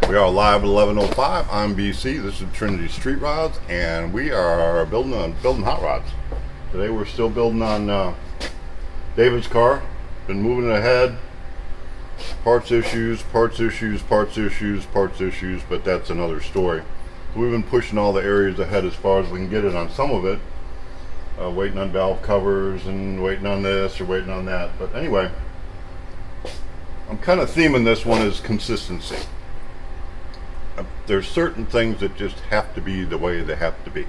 We are live at 11:05. I'm BC. This is Trinity Street Rods, and we are building hot rods. Today we're still building on David's car. Been moving ahead. Parts issues, but that's another story. So we've been pushing all the areas ahead as far as we can get it on some of it. Waiting on valve covers and waiting on this or waiting on that. But anyway, I'm kind of theming this one as consistency. There's certain things that just have to be the way they have to be.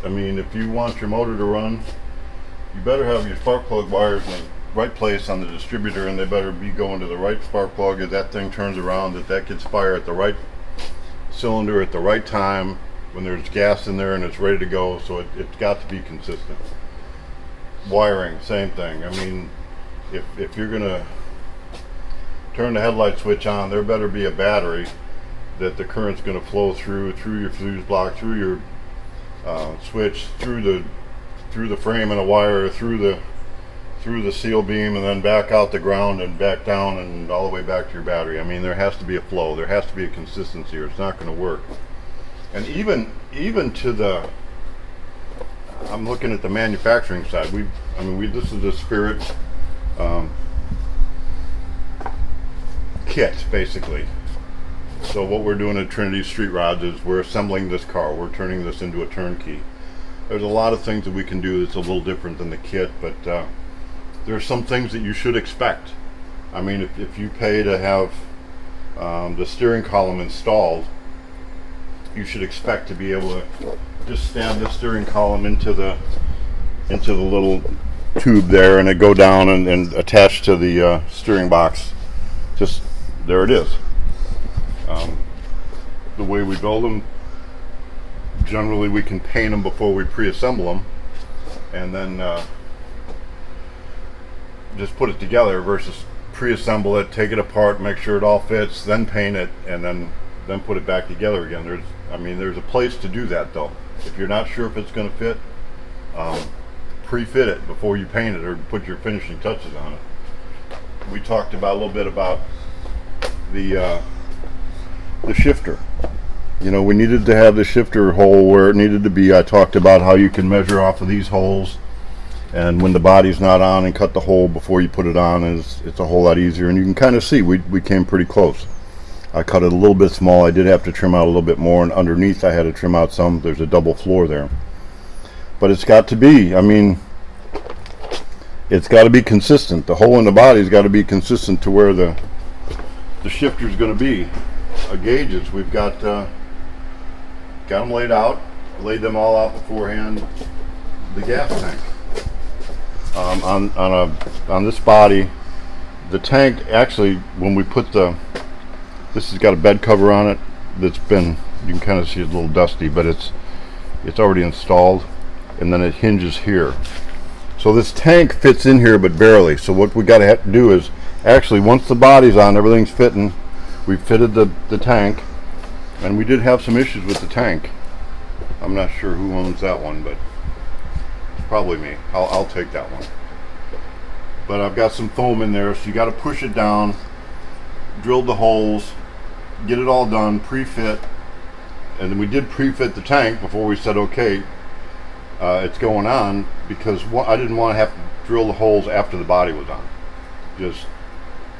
I mean, if you want your motor to run, you better have your spark plug wires in the right place on the distributor, and they better be going to the right spark plug as that thing turns around, that gets fire at the right cylinder at the right time when there's gas in there and it's ready to go. So it's got to be consistent. Wiring, same thing. I mean, if you're gonna turn the headlight switch on, there better be a battery that the current's going to flow through your fuse block, through your switch, through the frame and a wire, through the seal beam, and then back out the ground and back down and all the way back to your battery. I mean, there has to be a flow, there has to be a consistency, or it's not going to work. And even to the, I'm looking at the manufacturing side. This is a Spirit kit, basically. So what we're doing at Trinity Street Rods is we're assembling this car. We're turning this into a turnkey. There's a lot of things that we can do that's a little different than the kit, but there are some things that you should expect. I mean, if you pay to have the steering column installed, you should expect to be able to just stab the steering column into the little tube there, and it go down and attach to the steering box. Just there it is. The way we build them, generally we can paint them before we pre-assemble them, and then just put it together versus pre-assemble it, take it apart, make sure it all fits, then paint it, and then put it back together again. There's a place to do that though. If you're not sure if it's going to fit, pre-fit it before you paint it or put your finishing touches on it. We talked about a little bit about the shifter. You know, we needed to have the shifter hole where it needed to be. I talked about how you can measure off of these holes, and when the body's not on, and cut the hole before you put it on, it's a whole lot easier. And you can kind of see we came pretty close. I cut it a little bit small. I did have to trim out a little bit more, and underneath I had to trim out some. There's a double floor there, but it's got to be, it's got to be consistent. The hole in the body's got to be consistent to where the shifter's going to be. Gauges, we've got them laid out, laid them all out beforehand. The gas tank on this body, the tank actually, when we put this has got a bed cover on it that's been, you can kind of see it's a little dusty, but it's already installed, and then it hinges here. So this tank fits in here but barely. So what we got to have to do is, actually, once the body's on, everything's fitting, we fitted the tank, and we did have some issues with the tank. I'm not sure who owns that one, but it's probably me. I'll take that one. But I've got some foam in there, so you got to push it down, drill the holes, get it all done, pre-fit. And then we did pre-fit the tank before we said, okay, it's going on, because I didn't want to have to drill the holes after the body was on. Just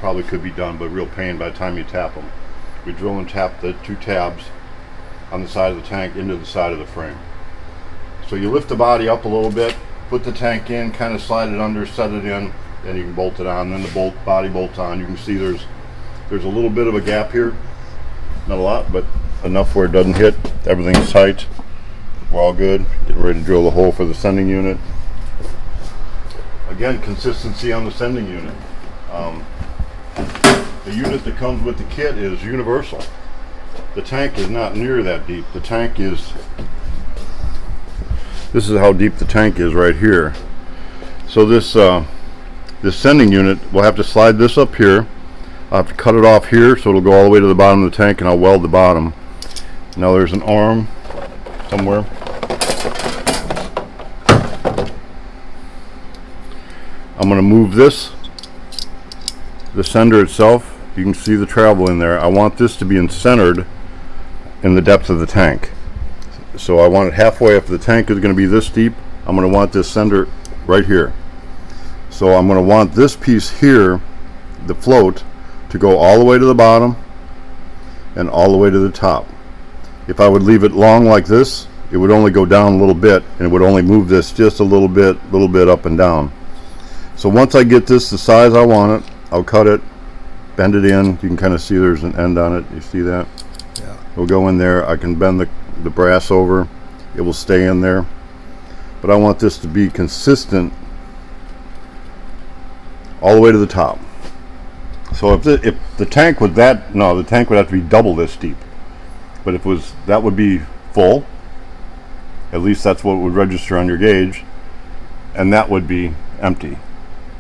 probably could be done, but real pain by the time you tap them. We drill and tap the two tabs on the side of the tank into the side of the frame. So you lift the body up a little bit, put the tank in, kind of slide it under, set it in, then you can bolt it on. Then the body bolts on. You can see there's a little bit of a gap here, not a lot, but enough where it doesn't hit. Everything's tight. We're all good. Getting ready to drill the hole for the sending unit. Again, consistency on the sending unit. The unit that comes with the kit is universal. The tank is not near that deep. The tank is, this is how deep the tank is right here. So this sending unit, we'll have to slide this up here. I'll have to cut it off here so it'll go all the way to the bottom of the tank, and I'll weld the bottom. Now there's an arm somewhere. I'm going to move this, the sender itself, You can see the travel in there. I want this to be centered in the depth of the tank. So I want it halfway. If the tank is going to be this deep, I'm going to want this center right here. So I'm going to want this piece here, the float, to go all the way to the bottom and all the way to the top. If I would leave it long like this, it would only go down a little bit, and it would only move this just a little bit up and down. So once I get this the size I want it, I'll cut it, bend it in. You can kind of see there's an end on it. You see that? Yeah. It'll go in there. I can bend the brass over. It will stay in there. But I want this to be consistent all the way to the top. So if the tank was that, no, the tank would have to be double this deep. But if it was, that would be full. At least that's what would register on your gauge. And that would be empty.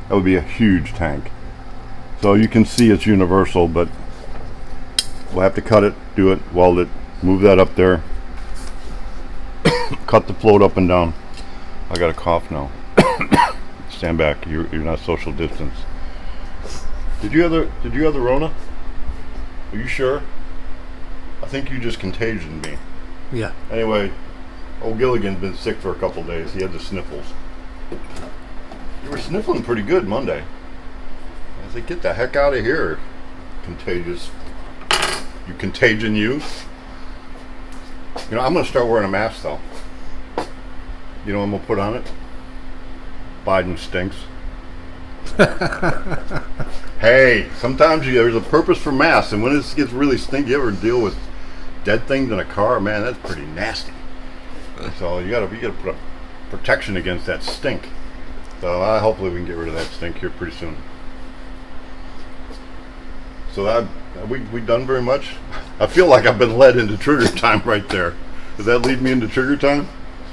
That would be a huge tank. So you can see it's universal, but we'll have to cut it, do it, weld it, move that up there, cut the float up and down. I got a cough now. Stand back. You're not social distance. Did you have the Rona? Are you sure? I think you just contagioned me. Yeah. Anyway, old Gilligan's been sick for a couple days. He had the sniffles. You were sniffling pretty good Monday. I was like, get the heck out of here, contagious. You contagion you. You know, I'm going to start wearing a mask though. You know what I'm going to put on it? Biden stinks. Hey, sometimes there's a purpose for masks, and when it gets really stinky, you ever deal with dead things in a car? Man, that's pretty nasty. So you gotta put up protection against that stink. So hopefully we can get rid of that stink here pretty soon. So have we done very much? I feel like I've been led into trigger time right there. Does that lead me into trigger time?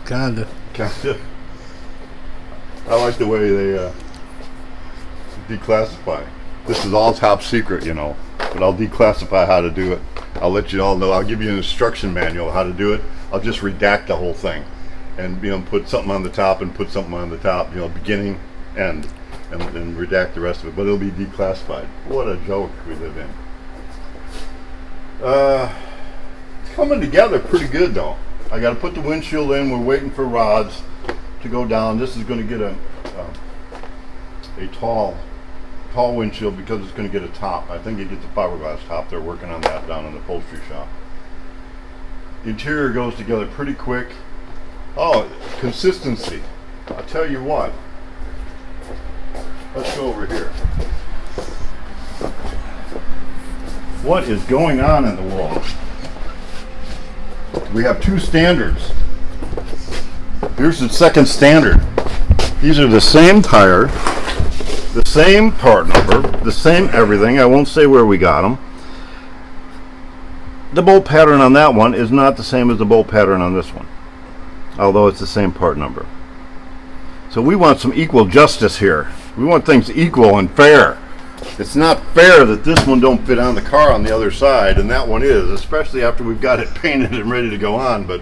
Kinda. Kinda. I like the way they declassify. This is all top secret, you know, but I'll declassify how to do it. I'll let you all know. I'll give you an instruction manual how to do it. I'll just redact the whole thing, and put something on the top and put something on the top. Beginning, end, and redact the rest of it. But it'll be declassified. What a joke we live in. It's coming together pretty good though. I got to put the windshield in. We're waiting for rods to go down. This is going to get a tall windshield because it's going to get a top. I think it gets a fiberglass top. They're working on that down in the upholstery shop. The interior goes together pretty quick. Oh, consistency. I'll tell you what. Let's go over here. What is going on in the world? We have two standards. Here's the second standard. These are the same tire, the same part number, the same everything. I won't say where we got them. The bolt pattern on that one is not the same as the bolt pattern on this one, although it's the same part number. So we want some equal justice here. We want things equal and fair. It's not fair that this one don't fit on the car on the other side and that one is, especially after we've got it painted and ready to go on. But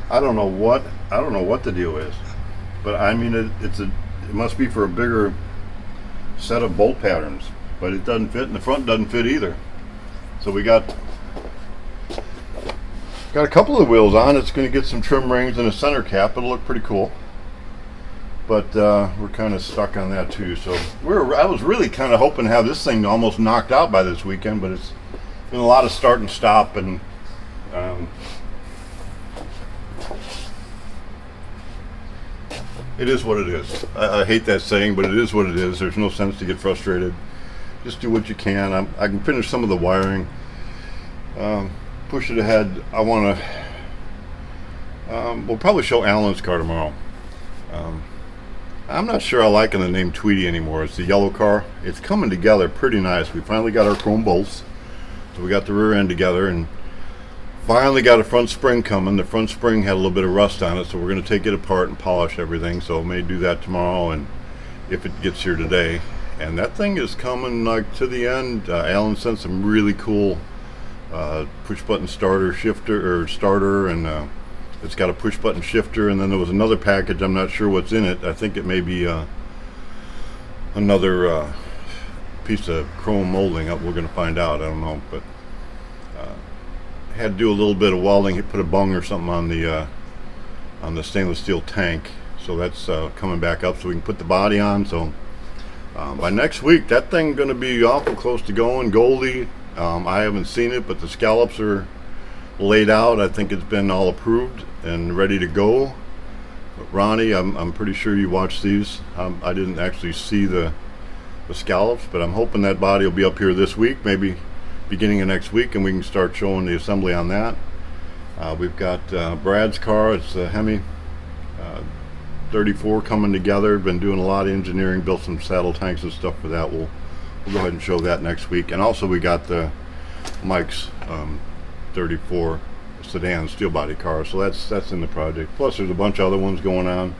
I don't know what the deal is. But I mean, it must be for a bigger set of bolt patterns. But it doesn't fit, and the front doesn't fit either. So we got a couple of wheels on. It's going to get some trim rings and a center cap. It'll look pretty cool. But we're kind of stuck on that too. So I was really kind of hoping to have this thing almost knocked out by this weekend, but it's been a lot of start and stop, and it is what it is. I hate that saying, but it is what it is. There's no sense to get frustrated. Just do what you can. I can finish some of the wiring. Push it ahead. I want to. We'll probably show Alan's car tomorrow. I'm not sure I like the name Tweety anymore. It's the yellow car. It's coming together pretty nice. We finally got our chrome bolts. So we got the rear end together and finally got a front spring coming. The front spring had a little bit of rust on it, so we're going to take it apart and polish everything. So I may do that tomorrow, and if it gets here today. And that thing is coming like to the end. Alan sent some really cool push button starter, and it's got a push button shifter, and then there was another package. I'm not sure what's in it. I think it may be another piece of chrome molding up. We're going to find out. I don't know, but had to do a little bit of welding. He put a bung or something on the stainless steel tank, so that's coming back up so we can put the body on. So by next week, that thing's going to be awful close to going. Goldie, I haven't seen it, but the scallops are laid out. I think it's been all approved and ready to go. But Ronnie, I'm pretty sure you watched these. I didn't actually see the scallops, but I'm hoping that body will be up here this week, maybe beginning of next week, and we can start showing the assembly on that. We've got Brad's car. It's a Hemi 34 coming together. Been doing a lot of engineering, built some saddle tanks and stuff for that. We'll go ahead and show that next week. And also we got the Mike's 34 sedan steel body car, so that's in the project. Plus there's a bunch of other ones going on.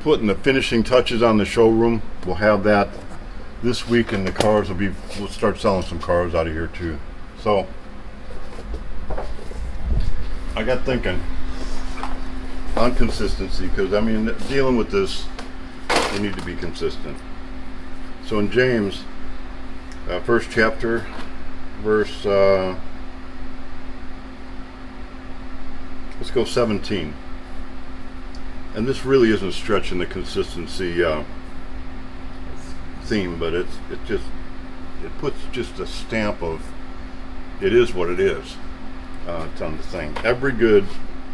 Putting the finishing touches on the showroom. We'll have that this week, and the cars we'll start selling some cars out of here too. So I got thinking on consistency, because I mean, dealing with this, you need to be consistent. So in James, first chapter, verse let's go 17. And this really isn't stretching the consistency theme, but it puts just a stamp of it is what it is. It's on the thing. Every good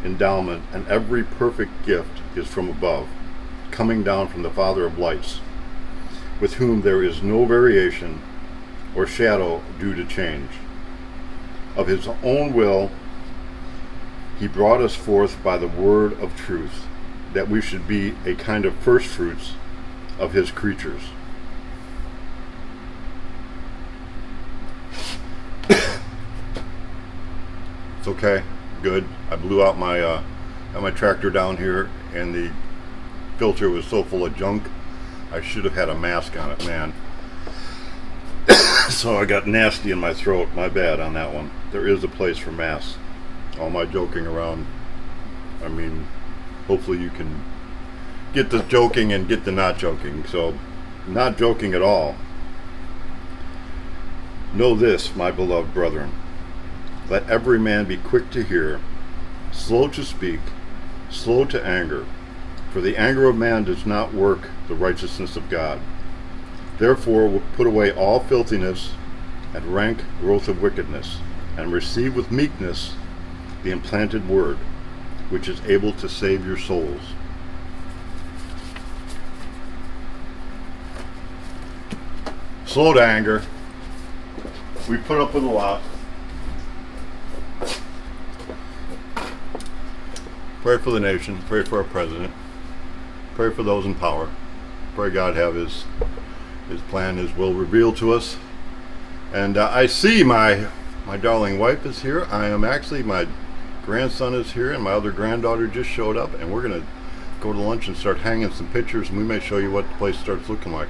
endowment and every perfect gift is from above, coming down from the Father of lights, with whom there is no variation or shadow due to change. Of his own will he brought us forth by the word of truth, that we should be a kind of first fruits of his creatures. It's okay, good. I blew out my my tractor down here, and the filter was so full of junk. I should have had a mask on it, man. So I got nasty in my throat. My bad on that one. There is a place for masks. All my joking around, I mean, hopefully you can get the joking and get the not joking. So, not joking at all. Know this, my beloved brethren. Let every man be quick to hear, slow to speak, slow to anger. For the anger of man does not work the righteousness of God. Therefore, put away all filthiness and rank growth of wickedness, and receive with meekness the implanted word, which is able to save your souls. Slow to anger. We put up with a lot. Pray for the nation. Pray for our president. Pray for those in power. Pray God have his plan, his will revealed to us. And I see my darling wife is here. I am actually, my grandson is here, and my other granddaughter just showed up, and we're going to go to lunch and start hanging some pictures, and we may show you what the place starts looking like.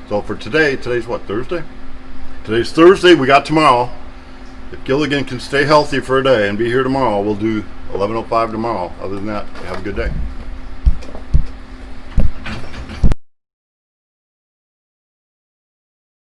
So for today's what, Thursday? Today's Thursday. We got tomorrow. If Gilligan can stay healthy for a day and be here tomorrow, we'll do 11:05 tomorrow. Other than that, have a good day.